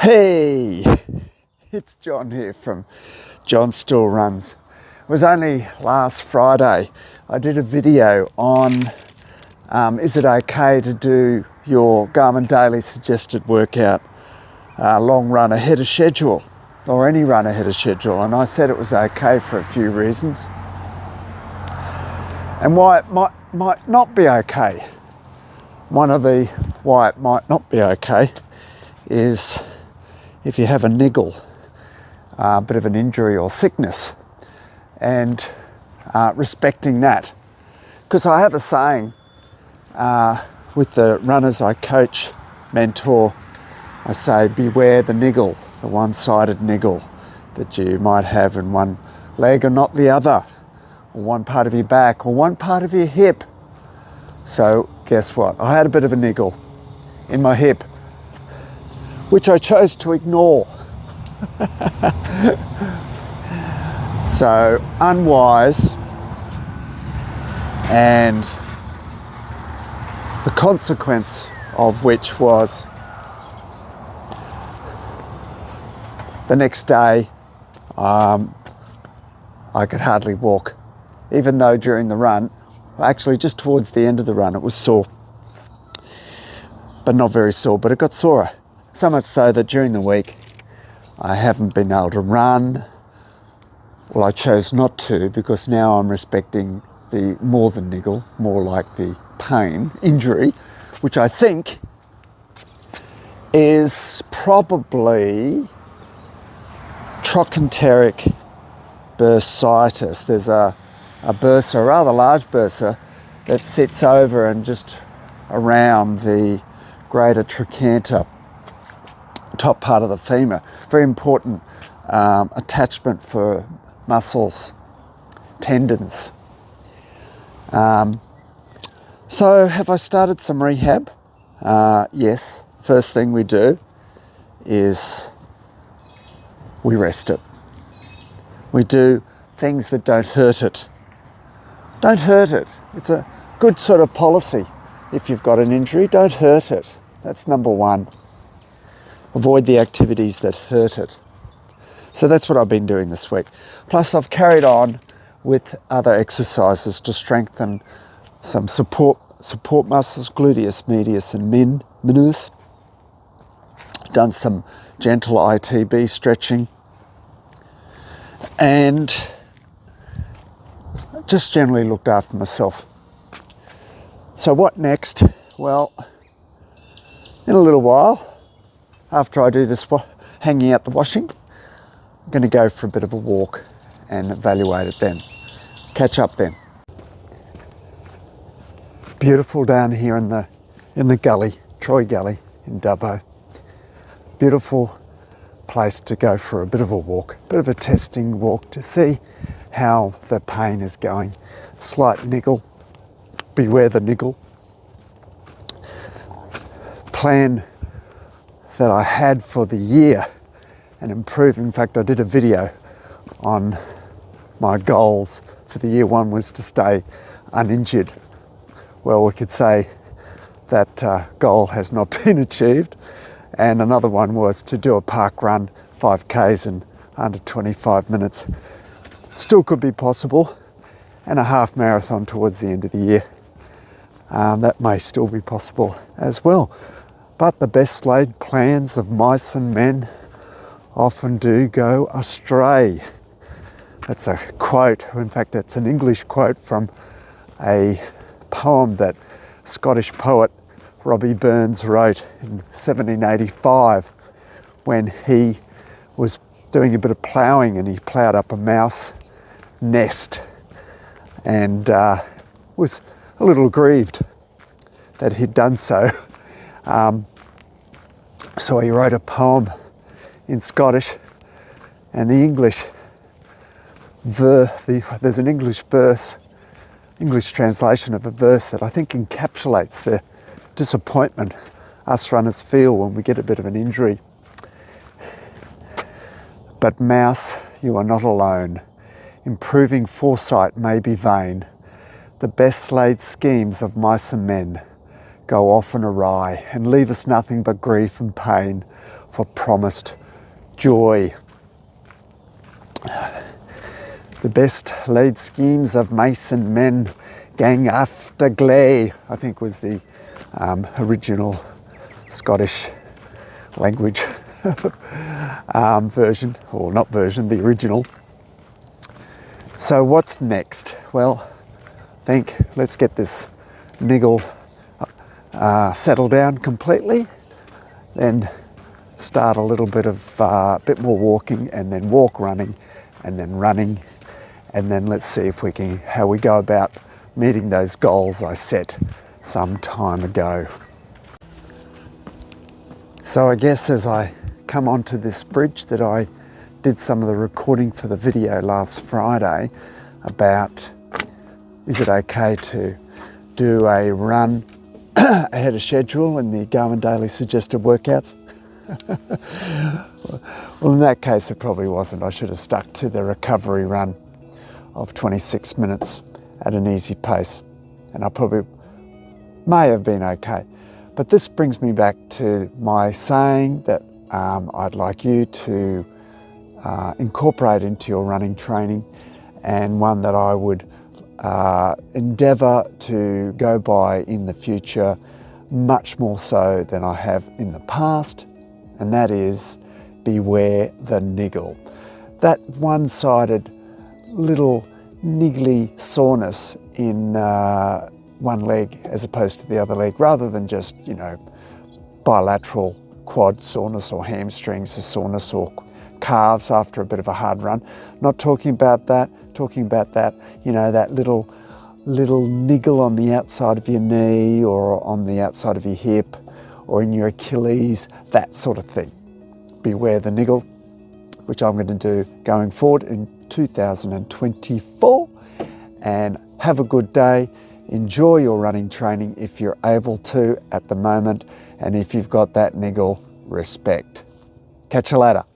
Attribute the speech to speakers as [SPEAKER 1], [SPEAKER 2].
[SPEAKER 1] Hey, it's John here from John Still Runs. It was only last Friday I did a video on is it okay to do your Garmin Daily suggested workout long run ahead of schedule, or any run ahead of schedule, and I said it was okay for a few reasons and why it might not be okay. One of the why it might not be okay is if you have a niggle, a bit of an injury or sickness, and respecting that. Because I have a saying with the runners I coach, mentor, I say, beware the niggle, the one-sided niggle that you might have in one leg or not the other, or one part of your back or one part of your hip. So guess what? I had a bit of a niggle in my hip, which I chose to ignore. So unwise, and the consequence of which was the next day I could hardly walk, even though during the run, actually just towards the end of the run, it was sore, but not very sore, but it got sorer. So much so that during the week I haven't been able to run. Well, I chose not to, because now I'm respecting the more than niggle, more like the pain, injury, which I think is probably trochanteric bursitis. There's a bursa, a rather large bursa, that sits over and just around the greater trochanter, top part of the femur. Very important attachment for muscles, tendons. So have I started some rehab? Yes. First thing we do is we rest it. We do things that don't hurt it. Don't hurt it. It's a good sort of policy. If you've got an injury, don't hurt it. That's number one. Avoid the activities that hurt it. So that's what I've been doing this week. Plus I've carried on with other exercises to strengthen some support muscles, gluteus medius and minimus. Done some gentle ITB stretching, and just generally looked after myself. So what next? Well, in a little while, after I do this hanging out the washing, I'm going to go for a bit of a walk and evaluate it then. Catch up then. Beautiful down here in the gully, Troy Gully in Dubbo. Beautiful place to go for a bit of a walk, bit of a testing walk to see how the pain is going. Slight niggle, beware the niggle. Plan that I had for the year and improve. In fact, I did a video on my goals for the year. One was to stay uninjured. Well, we could say that goal has not been achieved. And another one was to do a park run, 5Ks in under 25 minutes. Still could be possible. And a half marathon towards the end of the year. That may still be possible as well. But the best laid plans of mice and men often do go astray. That's a quote. In fact, it's an English quote from a poem that Scottish poet Robbie Burns wrote in 1785 when he was doing a bit of ploughing, and he ploughed up a mouse nest, and was a little grieved that he'd done so. So he wrote a poem in Scottish, and the English there's an English translation of a verse that I think encapsulates the disappointment us runners feel when we get a bit of an injury. But mouse, you are not alone. Improving foresight may be vain. The best laid schemes of mice and men go often awry and leave us nothing but grief and pain for promised joy. The best laid schemes of mice and men gang after gley, I think was the original Scottish language version, or not version, the original. So what's next? Well, I think let's get this niggle settled down completely, then start a little bit of bit more walking, and then walk running, and then running, and then let's see if we can, how we go about meeting those goals I set some time ago. So I guess as I come onto this bridge that I did some of the recording for the video last Friday about, is it okay to do a run ahead of schedule in the Garmin Daily Suggested Workouts? Well, in that case it probably wasn't. I should have stuck to the recovery run of 26 minutes at an easy pace, and I probably may have been okay. But this brings me back to my saying that I'd like you to incorporate into your running training, and one that I would endeavour to go by in the future much more so than I have in the past, and that is beware the niggle. That one-sided little niggly soreness in one leg as opposed to the other leg, rather than just, you know, bilateral quad soreness or hamstrings soreness or calves after a bit of a hard run. Not talking about that, talking about that, you know, that little niggle on the outside of your knee or on the outside of your hip or in your Achilles, that sort of thing. Beware the niggle, which I'm going to do going forward in 2024. And have a good day. Enjoy your running training if you're able to at the moment, and if you've got that niggle, respect. Catch you later.